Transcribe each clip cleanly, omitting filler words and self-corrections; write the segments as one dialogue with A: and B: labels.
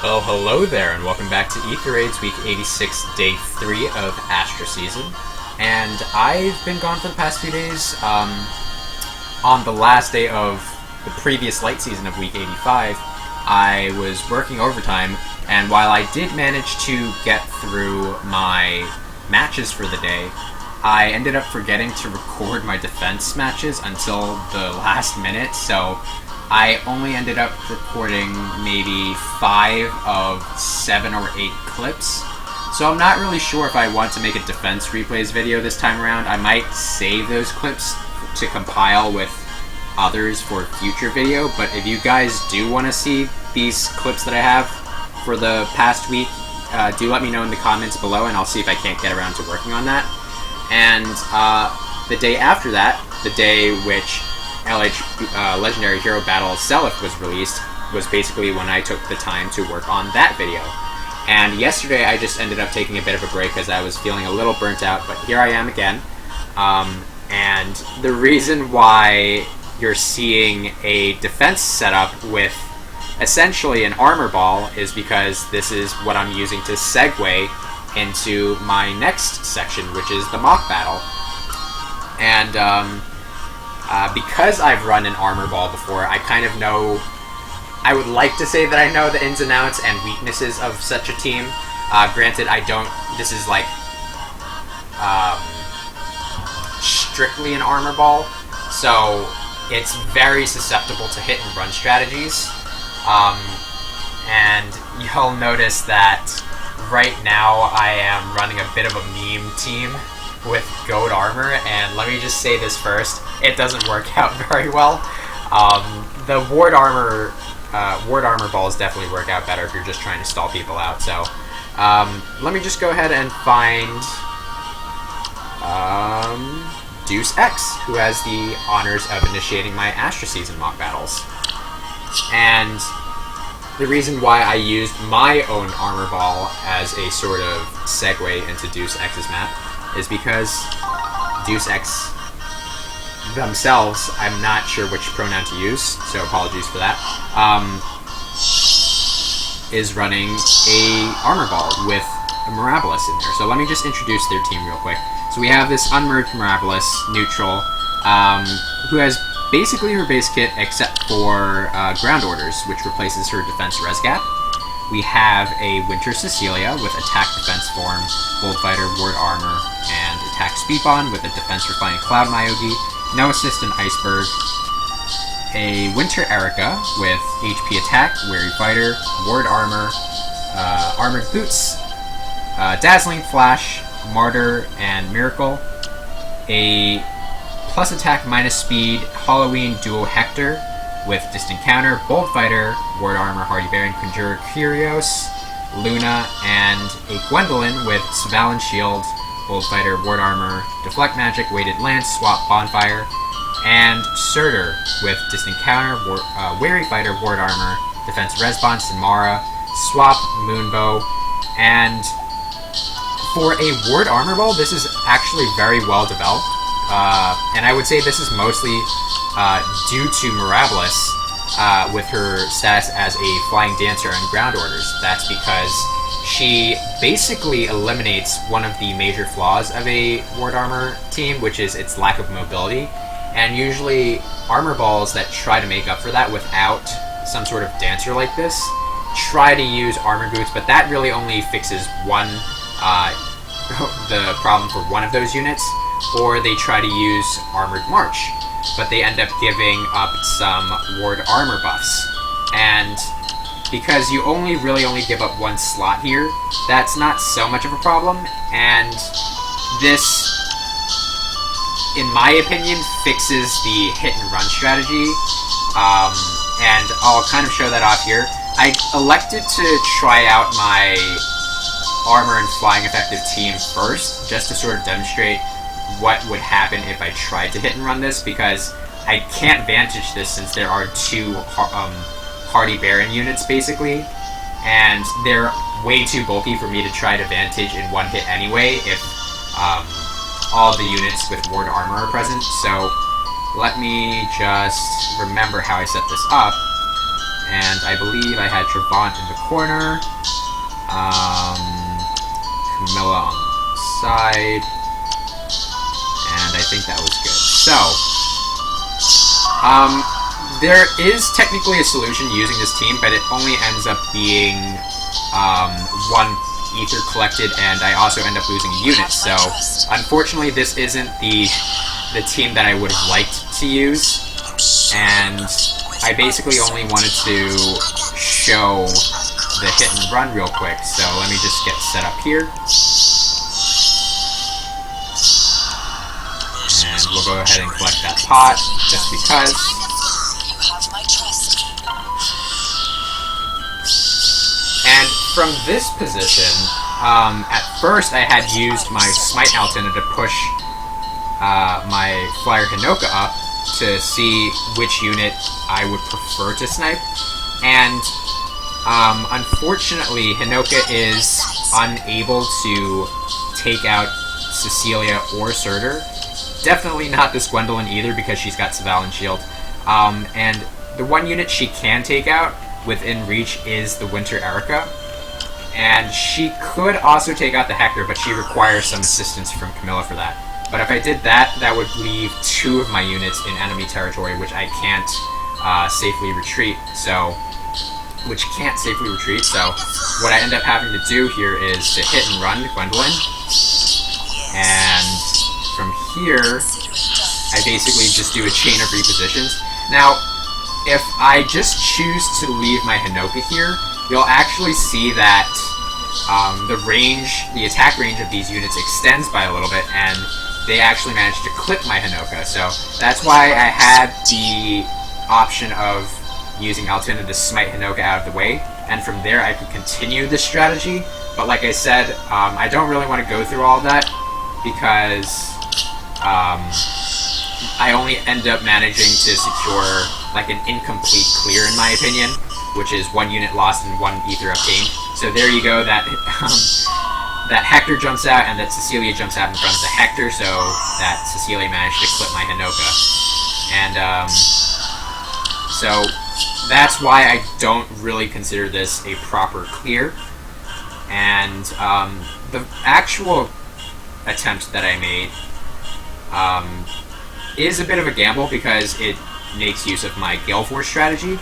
A: Well, hello there, and welcome back to Aether Raids Week 86, Day 3 of Astra Season. And I've been gone for the past few days. On the last day of the previous light season of Week 85, I was working overtime, and while I did manage to get through my matches for the day, I ended up forgetting to record my defense matches until the last minute, so I only ended up recording maybe 5 of 7 or 8 clips. So I'm not really sure if I want to make a defense replays video this time around. I might save those clips to compile with others for future video, but if you guys do want to see these clips that I have for the past week, do let me know in the comments below, and I'll see if I can't get around to working on that. And the day after that, the day which LH Legendary Hero Battle Seliph was released, was basically when I took the time to work on that video. And yesterday I just ended up taking a bit of a break because I was feeling a little burnt out, but here I am again. And the reason why you're seeing a defense setup with essentially an armor ball is because this is what I'm using to segue into my next section, which is the mock battle. And because I've run an armor ball before, I kind of know, I would like to say that I know the ins and outs and weaknesses of such a team. Granted, I don't, this is like strictly an armor ball, so it's very susceptible to hit and run strategies. And you'll notice that right now I am running a bit of a meme team with gold armor, and let me just say this first, it doesn't work out very well. The ward armor balls definitely work out better if you're just trying to stall people out, so let me just go ahead and find Deus Ex, who has the honors of initiating my Astra Season mock battles. And the reason why I used my own armor ball as a sort of segue into Deus Ex's map is because Deus Ex themselves, I'm not sure which pronoun to use, so apologies for that, is running a armor ball with a Mirabilis in there. So let me just introduce their team real quick. So we have this unmerged Mirabilis, neutral, who has basically her base kit except for ground orders, which replaces her defense res gap. We have a Winter Cecilia with attack defense form, bold fighter, ward armor, and attack speed bond with a defense refining cloud Myogi, no assist and iceberg. A Winter Erica with HP attack, wary fighter, ward armor, armored boots, dazzling flash, martyr, and miracle. A plus attack minus speed Halloween duo Hector with distant counter, bold fighter, ward armor, hardy bearing, conjurer Kyrios, Luna, and a Gwendolyn with Svalin shield, bold fighter, ward armor, deflect magic, weighted lance, swap bonfire, and Surtur with distant counter, wary fighter, ward armor, defense resbond, Samara, swap moonbow. And for a ward armor ball, this is actually very well developed. And I would say this is mostly due to Mirabilis with her status as a flying dancer and ground orders. That's because she basically eliminates one of the major flaws of a ward armor team, which is its lack of mobility. And usually armor balls that try to make up for that without some sort of dancer like this try to use armor boots, but that really only fixes one, the problem for one of those units. Or they try to use Armored March, but they end up giving up some ward armor buffs. And because you really only give up one slot here, that's not so much of a problem, and this, in my opinion, fixes the hit and run strategy, and I'll kind of show that off here. I elected to try out my armor and flying effective team first, just to sort of demonstrate what would happen if I tried to hit and run this, because I can't vantage this since there are two Hardy Baron units basically, and they're way too bulky for me to try to vantage in one hit anyway if all the units with ward armor are present. So let me just remember how I set this up, and I believe I had Trevant in the corner, Camilla on the side, and I think that was good. So, there is technically a solution using this team, but it only ends up being one ether collected, and I also end up losing a unit. So, unfortunately, this isn't the team that I would have liked to use, and I basically only wanted to show the hit and run real quick. So let me just get set up here, and we'll go ahead and collect that pot just because. And from this position, at first I had used my Smite Altina to push my Flyer Hinoka up to see which unit I would prefer to snipe, and unfortunately Hinoka is unable to take out Cecilia or Surtur. Definitely not this Gwendolyn either, because she's got Svalin Shield. And the one unit she can take out within reach is the Winter Erica. And she could also take out the Hector, but she requires some assistance from Camilla for that. But if I did that, that would leave 2 of my units in enemy territory, which I can't safely retreat. So, what I end up having to do here is to hit and run Gwendolyn. And from here, I basically just do a chain of repositions. Now, if I just choose to leave my Hinoka here, you'll actually see that the attack range of these units extends by a little bit, and they actually managed to clip my Hinoka. So that's why I had the option of using Altina to smite Hinoka out of the way, and from there I could continue this strategy. But like I said, I don't really want to go through all that, because I only end up managing to secure like an incomplete clear, in my opinion, which is 1 unit lost and 1 ether obtained. So there you go, that that Hector jumps out and that Cecilia jumps out in front of the Hector, so that Cecilia managed to clip my Hinoka. And so that's why I don't really consider this a proper clear. And the actual attempt that I made is a bit of a gamble, because it makes use of my Gale Force strategy.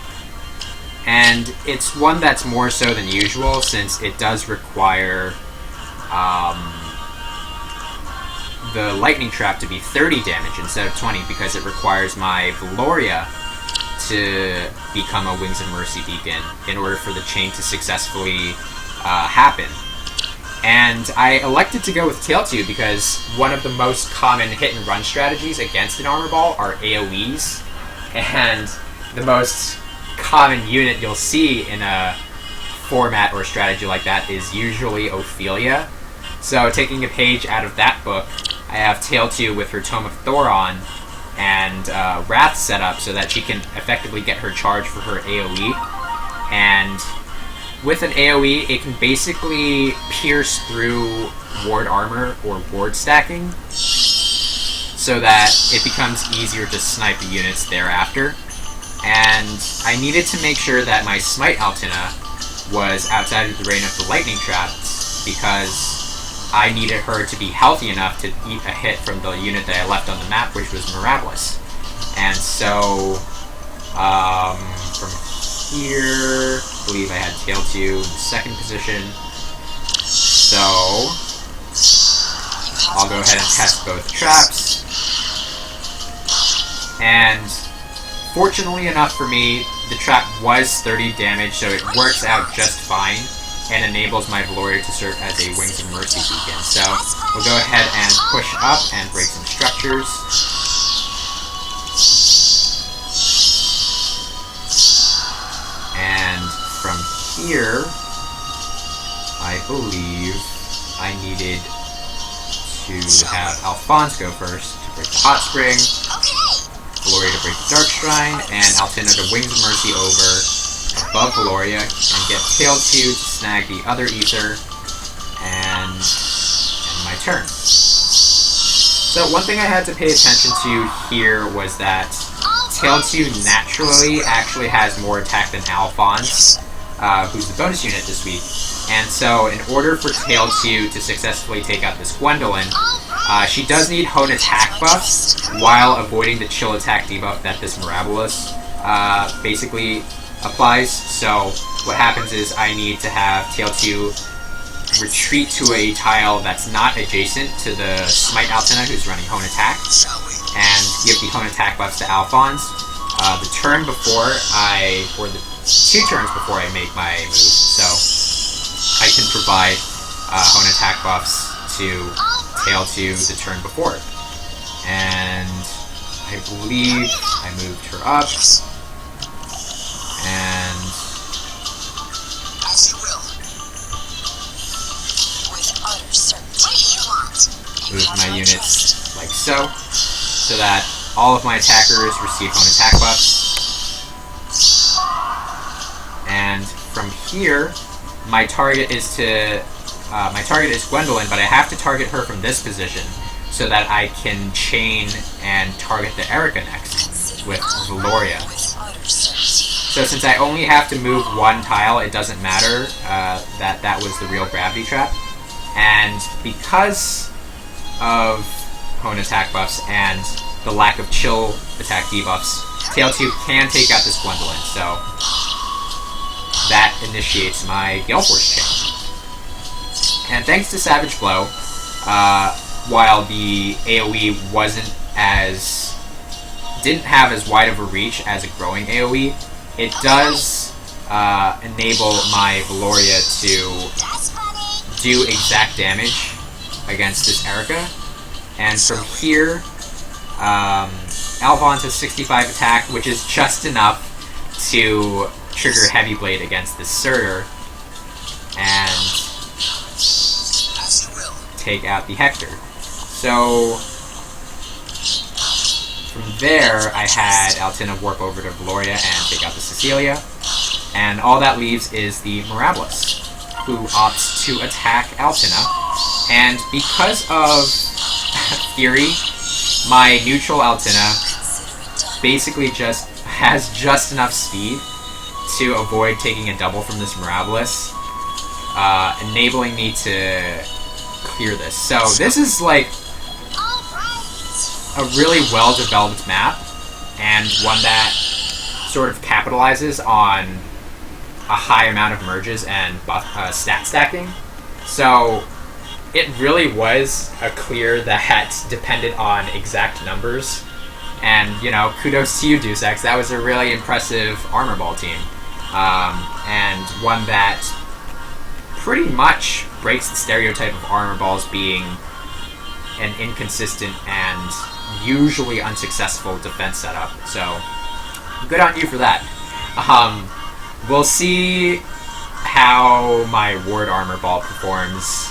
A: And it's one that's more so than usual, since it does require the lightning trap to be 30 damage instead of 20, because it requires my Valoria to become a Wings of Mercy beacon in order for the chain to successfully happen. And I elected to go with Tail 2 because one of the most common hit and run strategies against an armor ball are AoEs, and the most common unit you'll see in a format or strategy like that is usually Ophelia. So taking a page out of that book, I have Tail 2 with her Tome of Thoron and Wrath set up so that she can effectively get her charge for her AoE. And with an AoE, it can basically pierce through ward armor or ward stacking, so that it becomes easier to snipe the units thereafter. And I needed to make sure that my Smite Altina was outside of the range of the lightning traps, because I needed her to be healthy enough to eat a hit from the unit that I left on the map, which was Mirabilis. And so, from here, I believe I had Tail 2 in the second position. So, I'll go ahead and test both traps. And fortunately enough for me, the trap was 30 damage, so it works out just fine and enables my Valoria to serve as a Wings of Mercy beacon. So we'll go ahead and push up and break some structures. And from here, I believe I needed to have Alphonse go first to break the Hot Spring, Valoria to break the Dark Shrine, and Altina to Wings of Mercy over above Valoria and get Tail 2 to snag the other Ether, and end my turn. So one thing I had to pay attention to here was that Tail 2 naturally actually has more attack than Alphonse, who's the bonus unit this week. And so, in order for Tail 2 to successfully take out this Gwendolyn, she does need Hone attack buffs while avoiding the chill attack debuff that this Mirabilis basically applies. So, what happens is I need to have Tail 2 retreat to a tile that's not adjacent to the Smite Altena, who's running Hone attack, and give the Hone attack buffs to Alphonse. The turn before or the 2 turns before I make my move, so I can provide Hone attack buffs to Tail 2 the turn before. And I believe I moved her up, and move my units like so that all of my attackers receive Hone attack buffs. And from here, my target is Gwendolyn, but I have to target her from this position so that I can chain and target the Erica next with Valoria. So since I only have to move one tile, it doesn't matter that was the real gravity trap. And because of Hone attack buffs and the lack of chill attack debuffs, Tail 2 can take out this Gwendolyn, so that initiates my Gale Force chain. And thanks to Savage Blow, while the AoE didn't have as wide of a reach as a growing AoE, it does enable my Valoria to do exact damage against this Erica. And from here, Alphonse has 65 attack, which is just enough to trigger Heavy Blade against this Surtur and take out the Hector. So from there, I had Altena warp over to Valoria and take out the Cecilia, and all that leaves is the Mirabilis, who opts to attack Altena. And because of Fury, my neutral Altena basically has just enough speed to avoid taking a double from this Mirabilis, enabling me to clear this. So this is like a really well-developed map, and one that sort of capitalizes on a high amount of merges and stat stacking. So it really was a clear that depended on exact numbers. And, you know, kudos to you, Deus Ex. That was a really impressive Armor Ball team. And one that pretty much breaks the stereotype of Armor Balls being an inconsistent and usually unsuccessful defense setup. So, good on you for that. We'll see how my Ward Armor Ball performs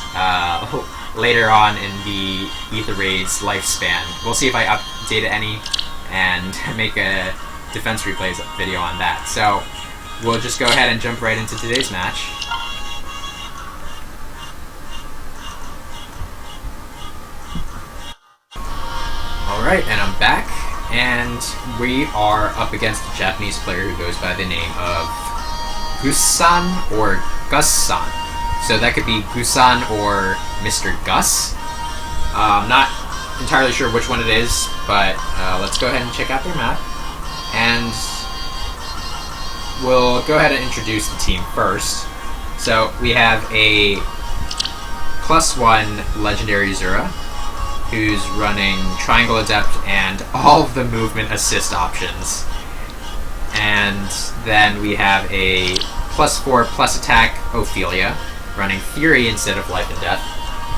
A: later on in the Aether Raids lifespan. We'll see if I update it any and make a defense replays video on that. So we'll just go ahead and jump right into today's match. Alright, and I'm back, and we are up against a Japanese player who goes by the name of Gusan or Gussan. So that could be Gusan or Mr. Gus. I'm not entirely sure which one it is, but let's go ahead and check out their map. And we'll go ahead and introduce the team first. So we have a +1 Legendary Zura, who's running Triangle Adept and all of the movement assist options. And then we have a +4 plus attack Ophelia, running Fury instead of Life and Death,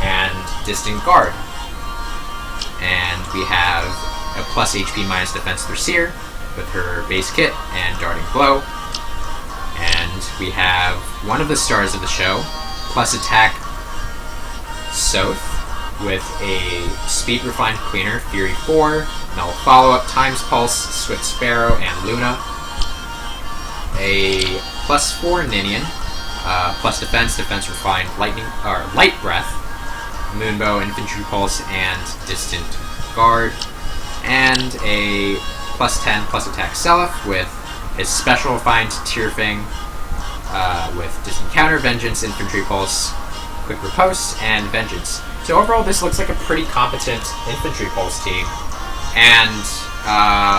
A: and Distant Guard. And we have a +HP minus defense Thracier with her base kit and Darting Blow. And we have one of the stars of the show, plus attack Soth, with a Speed Refined Cleaner, Fury 4, Null Follow-Up, Times Pulse, Swift Sparrow, and Luna. A +4 Ninian, plus defense, Defense Refined, Light Breath, Moonbow, Infantry Pulse, and Distant Guard. And a plus 10 plus attack Self with his special refined Tearfing with dishin counter, Vengeance, Infantry Pulse, Quick Riposte, and Vengeance. So overall, this looks like a pretty competent Infantry Pulse team. And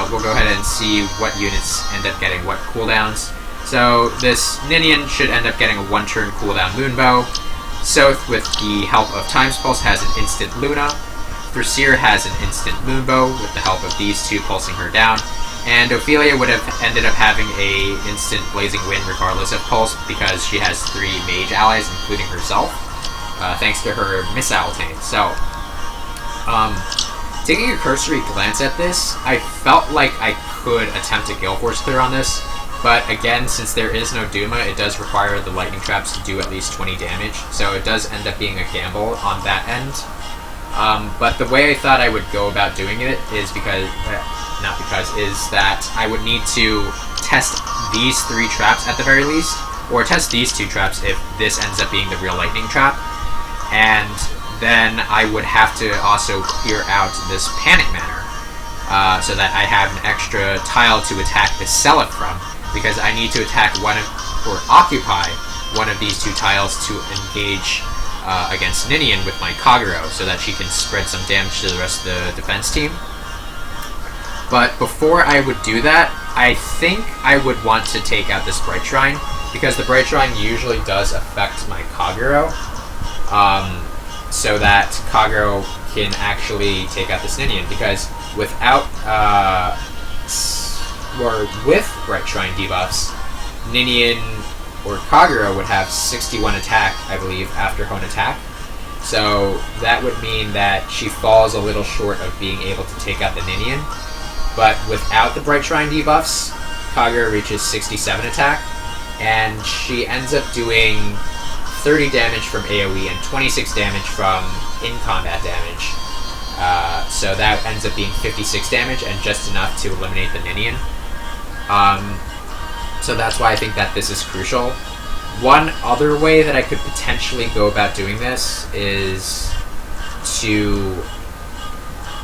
A: we'll go ahead and see what units end up getting what cooldowns. So this Ninian should end up getting a 1-turn cooldown Moonbow. Soth, with the help of Time's Pulse, has an instant Luna. Thrasir has an instant Moonbow with the help of these two pulsing her down. And Ophelia would have ended up having a instant Blazing Wind regardless of pulse because she has 3 mage allies, including herself, thanks to her missile tank. So, taking a cursory glance at this, I felt like I could attempt a Gale Force clear on this, but again, since there is no Duma, it does require the lightning traps to do at least 20 damage, so it does end up being a gamble on that end. But the way I thought I would go about doing it is is that I would need to test these 3 traps at the very least, or test these 2 traps if this ends up being the real lightning trap, and then I would have to also clear out this Panic Manor, so that I have an extra tile to attack the Seliph from, because I need to attack occupy one of these 2 tiles to engage against Ninian with my Kagero, so that she can spread some damage to the rest of the defense team. But before I would do that, I think I would want to take out this Bright Shrine, because the Bright Shrine usually does affect my Kagero, so that Kagero can actually take out this Ninian, because without, or with Bright Shrine debuffs, Ninian or Kagero would have 61 attack, I believe, after Hone attack. So that would mean that she falls a little short of being able to take out the Ninian. But without the Bright Shrine debuffs, Kagero reaches 67 attack, and she ends up doing 30 damage from AoE and 26 damage from in-combat damage. So that ends up being 56 damage, and just enough to eliminate the Ninian. So that's why I think that this is crucial. One other way that I could potentially go about doing this is to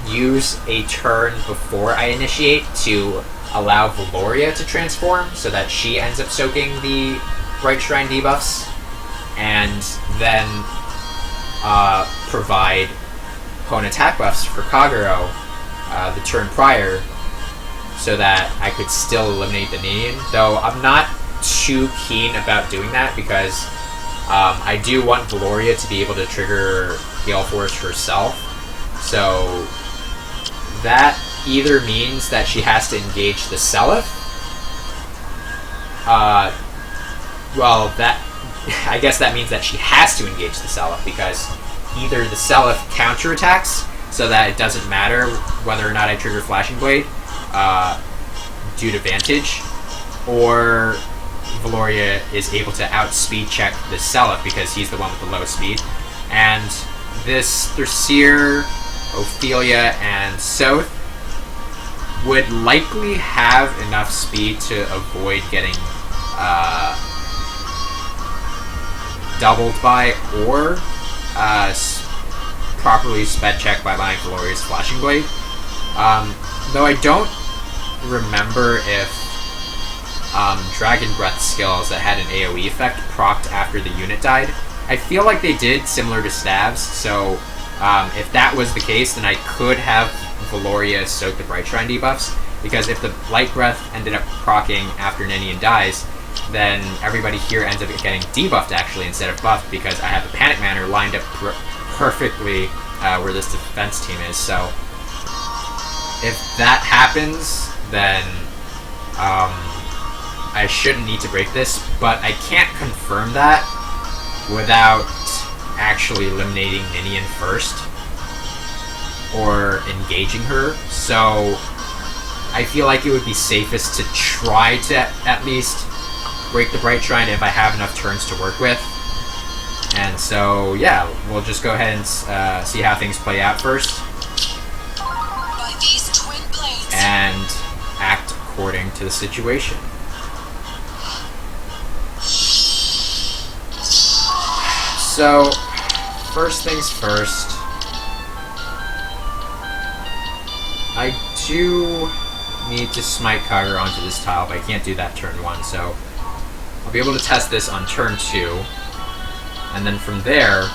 A: use a turn before I initiate to allow Valoria to transform, so that she ends up soaking the Bright Shrine debuffs, and then provide Hone attack buffs for Kagero the turn prior, so that I could still eliminate the Ninian. Though I'm not too keen about doing that, because I do want Valoria to be able to trigger Gale Force herself. So that either means that she has to engage the Seliph. Well, that I guess that means that she has to engage the Seliph, because either the Seliph counterattacks, so that it doesn't matter whether or not I trigger Flashing Blade due to Vantage, or Valoria is able to outspeed check the Seliph because he's the one with the low speed. And this Thrasir, Ophelia, and Soth would likely have enough speed to avoid getting doubled by or properly sped checked by buying Valoria's Flashing Blade. Though I don't remember if Dragon Breath skills that had an AoE effect procced after the unit died. I feel like they did, similar to Stabs, so if that was the case, then I could have Valoria soak the Bright Shrine debuffs, because if the Light Breath ended up proccing after Ninian dies, then everybody here ends up getting debuffed actually instead of buffed, because I have the Panic Manor lined up perfectly where this defense team is. So if that happens, then I shouldn't need to break this, but I can't confirm that without actually eliminating Ninian first or engaging her. So I feel like it would be safest to try to at least break the Bright Shrine if I have enough turns to work with. And so yeah, we'll just go ahead and see how things play out first, and act according to the situation. So, first things first, I do need to smite Kagura onto this tile, but I can't do that turn 1, so I'll be able to test this on turn 2, and then from there,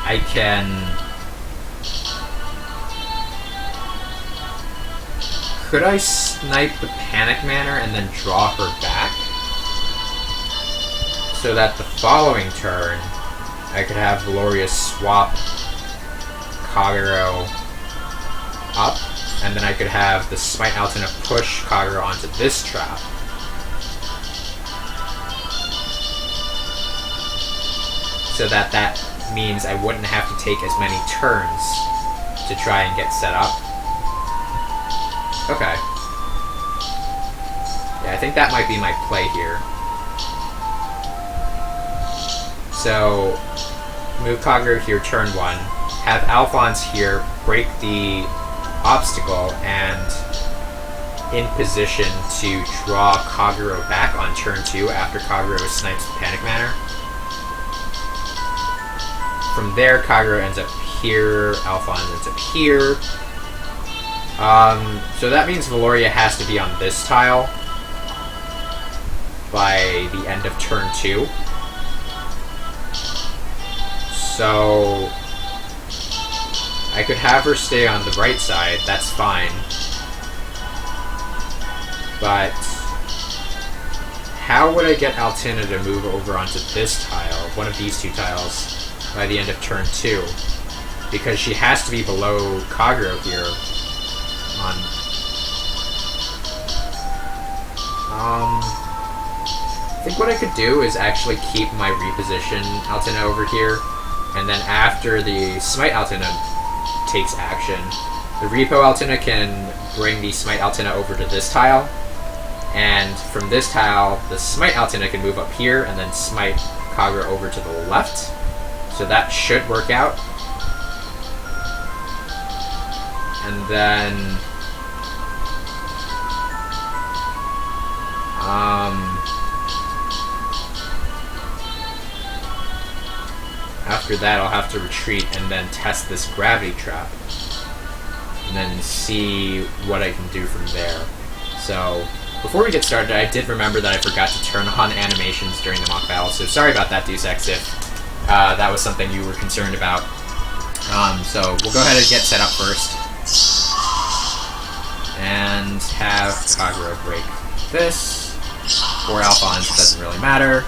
A: I can... Could I snipe the Panic Manor and then draw her back? So that the following turn, I could have Valoria swap Kagura up, and then I could have the Smite Altena push Kagura onto this trap. So that means I wouldn't have to take as many turns to try and get set up. Okay. Yeah, I think that might be my play here. So, move Kagura here turn 1, have Alphonse here break the obstacle and in position to draw Kagura back on turn 2 after Kagura snipes the Panic Manor. From there, Kagura ends up here, Alphonse ends up here. So that means Valoria has to be on this tile by the end of turn 2. So I could have her stay on the right side, that's fine. But how would I get Altena to move over onto this tile, one of these two tiles, by the end of turn 2? Because she has to be below Kagura here. I think what I could do is actually keep my reposition Altena over here, and then after the Smite Altena takes action, the Repo Altena can bring the Smite Altena over to this tile, and from this tile, the Smite Altena can move up here and then smite Kagura over to the left, so that should work out. And then after that, I'll have to retreat and then test this gravity trap, and then see what I can do from there. So, before we get started, I did remember that I forgot to turn on animations during the mock battle, so sorry about that, Deus Ex, if that was something you were concerned about. So, we'll go ahead and get set up first. And have Kagura break this. Or Alphonse, it doesn't really matter.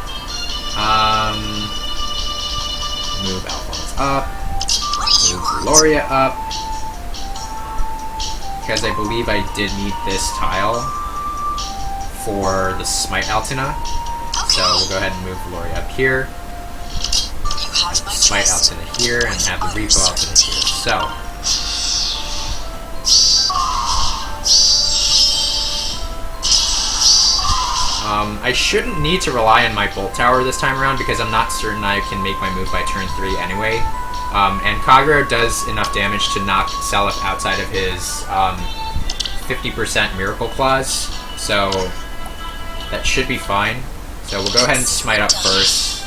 A: Move Alphonse up. Move Valoria up. Because I believe I did need this tile for the Smite Altena. So we'll go ahead and move Valoria up here. Smite Altena here, and have the Repo Altena here. So, I shouldn't need to rely on my Bolt Tower this time around because I'm not certain I can make my move by turn 3 anyway. And Kagura does enough damage to knock Seliph outside of his 50% Miracle Claws, so that should be fine. So we'll go ahead and smite up first.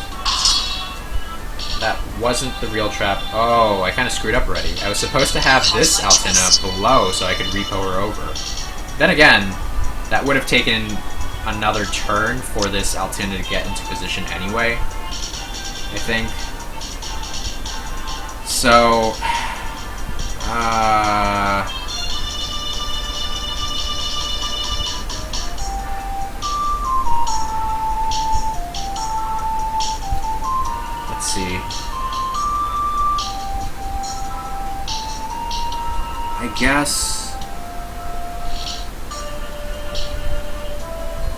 A: That wasn't the real trap. Oh, I kind of screwed up already. I was supposed to have this Altena below so I could repo her over. Then again, that would have taken another turn for this Altena to get into position anyway, I think. So, let's see. I guess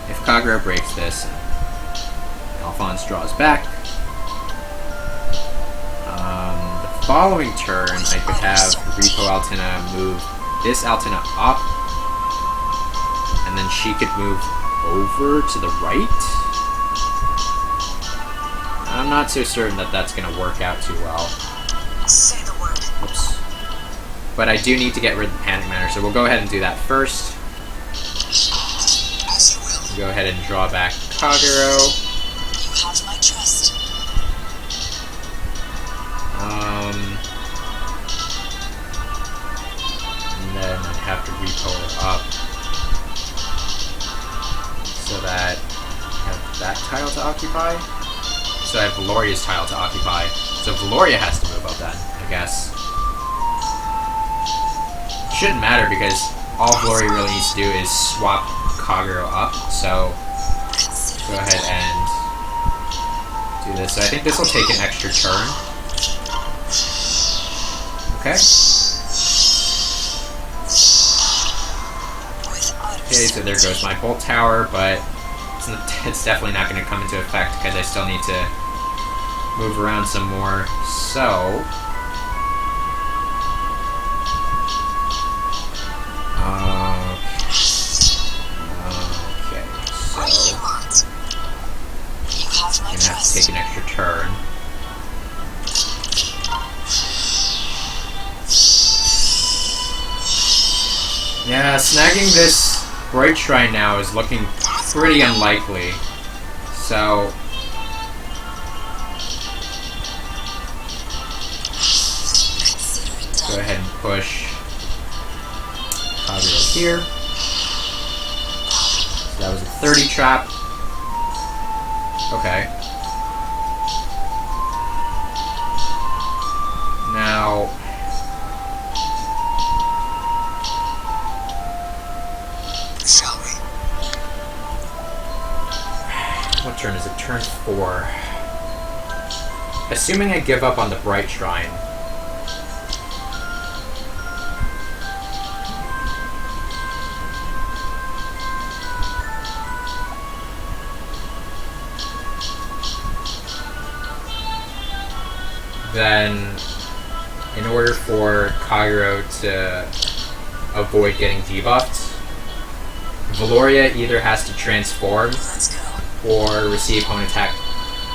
A: if Kagura breaks this, Alphonse draws back. The following turn, I could have Repo Altena move this Altena up, and then she could move over to the right. I'm not so certain that that's going to work out too well.
B: Say the word.
A: Oops. But I do need to get rid of the Panic Manor, so we'll go ahead and do that first. Go ahead and draw back Kagura.
B: You have my trust.
A: And then I have to repo her up. occupy. So I have Valoria's tile to occupy. So Valoria has to move up then, I guess. Shouldn't matter because all Valoria really needs to do is swap Kagero up. So go ahead and do this. So I think this will take an extra turn. Okay. Okay, so there goes my bolt tower, but it's definitely not going to come into effect because I still need to move around some more. So I'm gonna have to take an extra turn. Yeah, snagging this Bright Shrine now is looking pretty unlikely. So go ahead and push Kagero here. So that was a 30 trap. Okay. Now
B: shall we?
A: What turn is it? Turn 4. Assuming I give up on the Bright Shrine. Then, in order for Kagero to avoid getting debuffed, Valoria either has to transform or receive home attack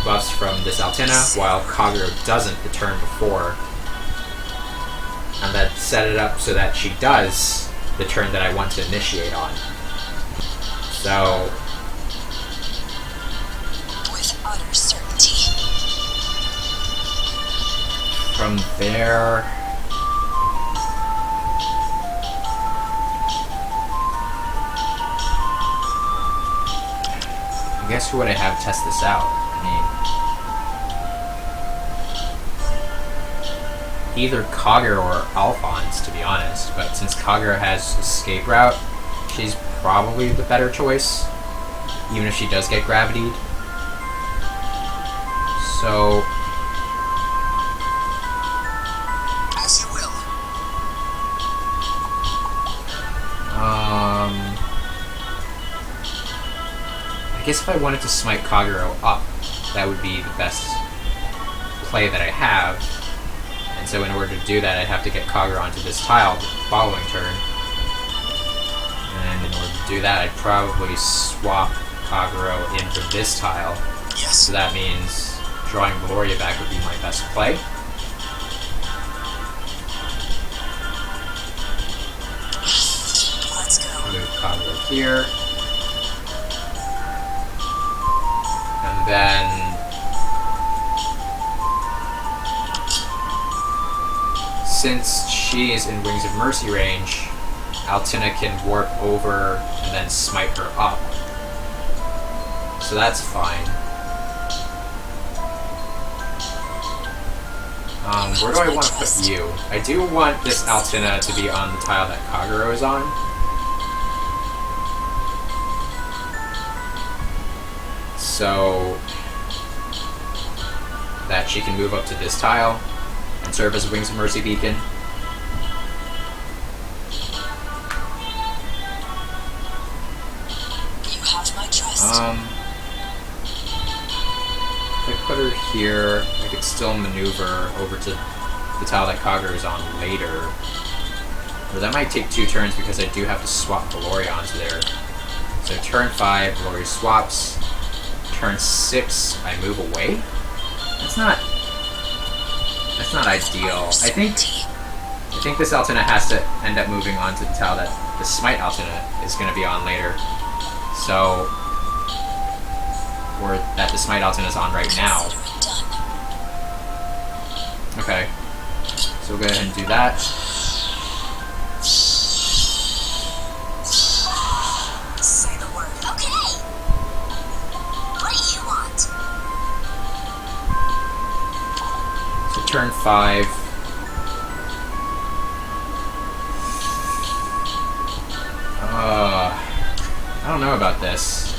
A: buffs from this Altina, while Kagero doesn't the turn before. And that set it up so that she does the turn that I want to initiate on. So
B: With utter certainty.
A: from there, I guess who would I have test this out? I mean, either Kagero or Alphonse, to be honest. But since Kagero has escape route, she's probably the better choice, even if she does get gravitied. So
B: As you will.
A: I guess if I wanted to smite Kagero up, that would be the best play that I have. And so in order to do that, I'd have to get Kagero onto this tile the following turn. And in order to do that, I'd probably swap Kagero in for this tile.
B: Yes.
A: So that means drawing Valoria back would be my best play.
B: Let's go.
A: Move Kagero here. And then since she is in Wings of Mercy range, Altina can warp over and then smite her up. So that's fine. Where do I want to put you? I do want this Altina to be on the tile that Kagero is on. So that she can move up to this tile and serve as a Wings of Mercy beacon.
B: You have my trust.
A: If I put her here, I could still maneuver over to the tile that Kagero is on later. But that might take 2 turns because I do have to swap Valoria onto there. So turn 5, Valoria swaps. Turn 6, I move away. That's not ideal. I think this Altina has to end up moving on to the tile that the Smite Altina is going to be on later. So, or that the Smite Altina is on right now. Okay, so we'll go ahead and do that.
B: Say the word. Okay. What do you want?
A: turn 5. I don't know about this.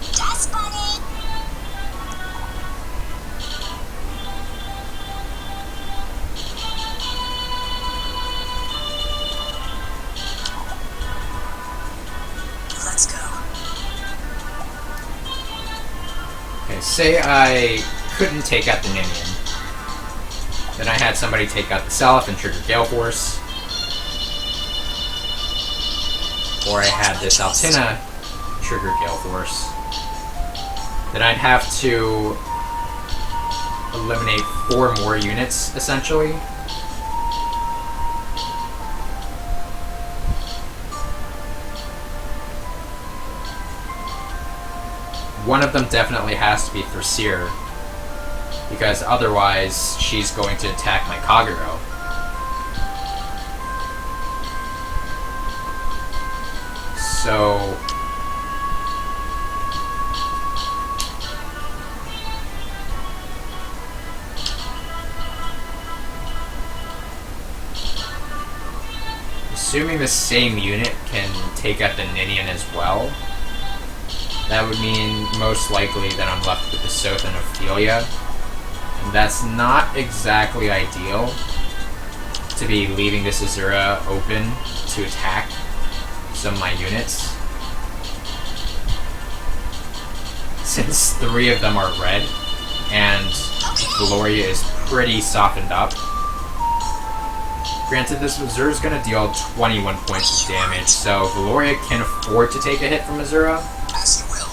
B: Yes, buddy. Let's go.
A: Okay, say I couldn't take out the Ninian. Then I had somebody take out the Self and trigger Gale Force. Or I had this Altina trigger Gale Force. Then I'd have to eliminate 4 more units, essentially. One of them definitely has to be Thracier, because otherwise she's going to attack my Kagero. So assuming the same unit can take out the Ninian as well, that would mean most likely that I'm left with the Soth and Ophelia. And that's not exactly ideal, to be leaving this Azura open to attack some of my units, since 3 of them are red and Valoria is pretty softened up. Granted, this Azura is going to deal 21 points of damage, so Valoria can afford to take a hit from Azura.
B: As you will.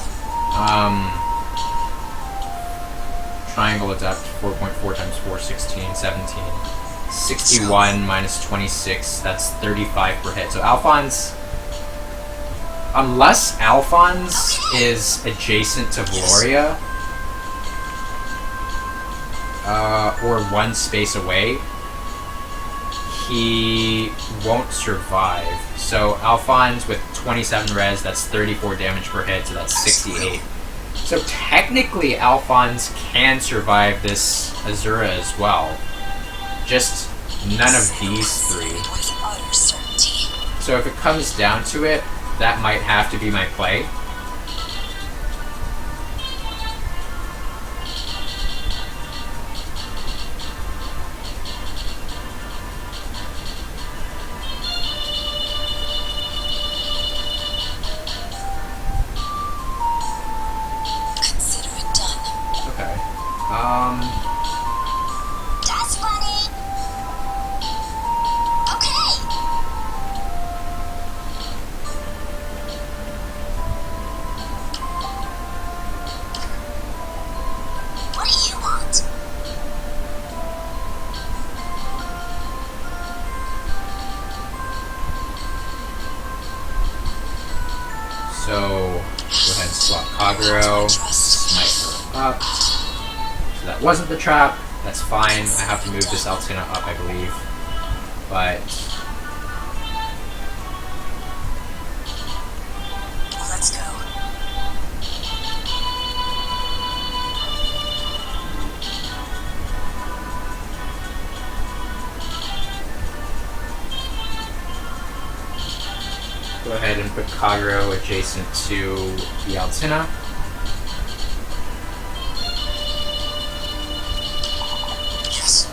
A: Triangle adapt 4.4 times 4, 16, 17, 61 minus 26, that's 35 per hit. So Alphonse, unless Alphonse is adjacent to Valoria, or 1 space away, he won't survive. So Alphonse with 27 res, that's 34 damage per hit, so that's 68. So technically Alphonse can survive this Azura as well. Just none of these 3.
B: With utter certainty.
A: So if it comes down to it, that might have to be my play.
B: Consider it done.
A: Okay.
B: Yes, buddy. Okay. What do you want?
A: So, go ahead and swap Kagero, smite her up. So that wasn't the trap, that's fine. I have to move this Altina up, I believe. But,
B: Let's go.
A: go ahead and put Kagero adjacent to the Altina.
B: Yes.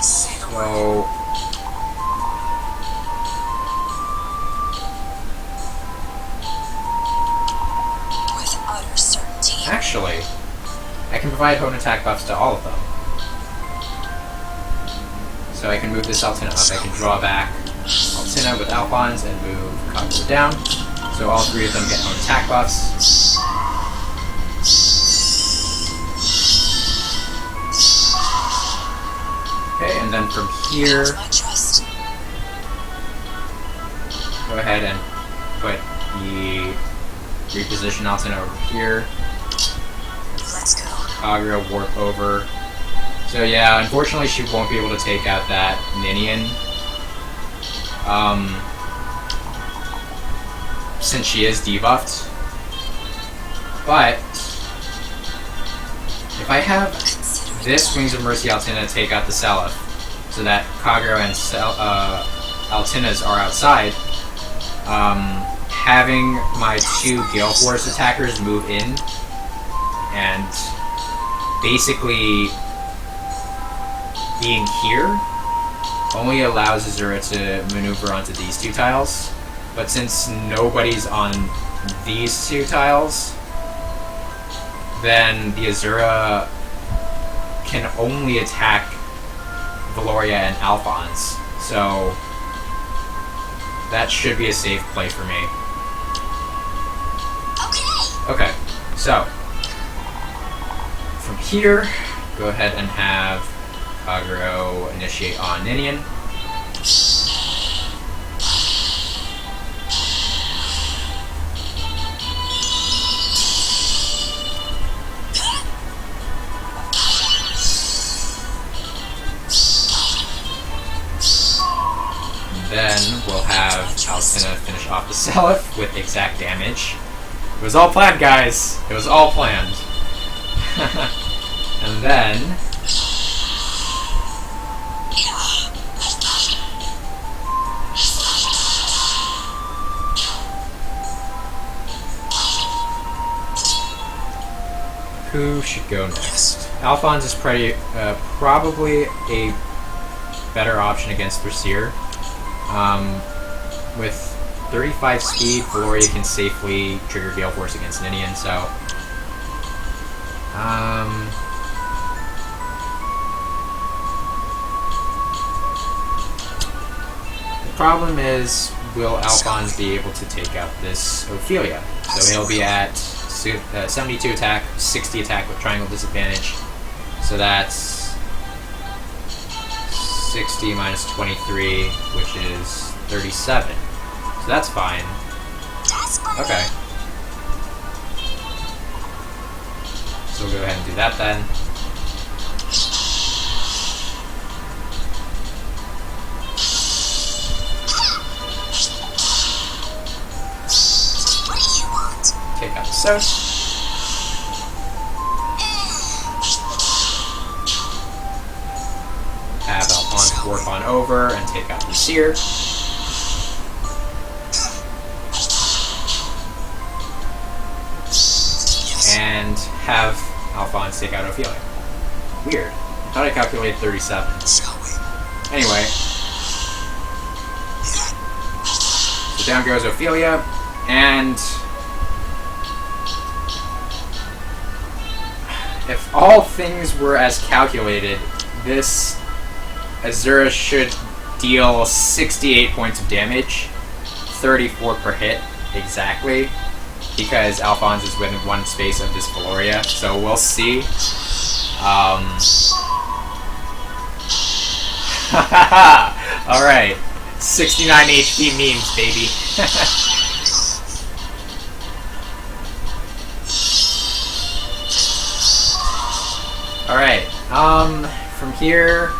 B: Say the word.
A: So,
B: With utter certainty.
A: actually, I can provide hone attack buffs to all of them. So I can move this Altina up, I can draw back Altina with Alphonse and move Kagero down. So all 3 of them get hone attack buffs. Okay, and then from here,
B: Hold my trust.
A: go ahead and put the reposition Altina over here.
B: Let's go.
A: Kagero warp over. So yeah, unfortunately she won't be able to take out that Ninian. Since she is debuffed. But if I have this Wings of Mercy Altina take out the Salif, so that Kagero and Altinas are outside, having my two Gale Force attackers move in and basically being here only allows Azura to maneuver onto these two tiles. But since nobody's on these two tiles, then the Azura can only attack Valoria and Alphonse. So that should be a safe play for me. Okay, so from here, go ahead and have Kagero initiate on Ninian. Then we'll have Alcina finish off the Salif with exact damage. It was all planned, guys! It was all planned. And then who should go next? Alphonse is probably a better option against Brassier. With 35 speed, Valoria can safely trigger Gale Force against Ninian, so the problem is, will Alphonse be able to take out this Ophelia? So he'll be at 72 attack, 60 attack with triangle disadvantage. So that's 60 minus 23, which is 37. So that's fine. Okay. So we'll go ahead and do that then.
B: What do you want?
A: Take out the Sos. Have Alphonse warp on over and take out the Seer. And have Alphonse take out Ophelia. Weird. I thought I calculated 37. Anyway. So down goes Ophelia, and if all things were as calculated, this Azura should deal 68 points of damage, 34 per hit, exactly, because Alphonse is within one space of this Valoria, so we'll see. Alright, 69 HP memes, baby. Alright, from here,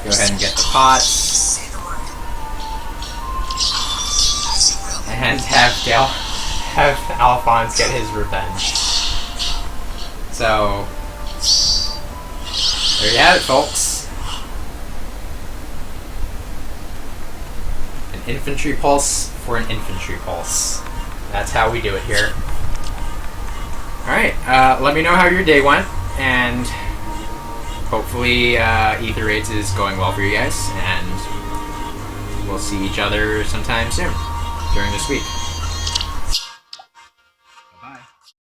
A: go ahead and get the pots. And have Alphonse get his revenge. So, there you have it, folks. An infantry pulse for an infantry pulse. That's how we do it here. Alright, let me know how your day went, and hopefully Aether Raids is going well for you guys, and we'll see each other sometime soon during this week.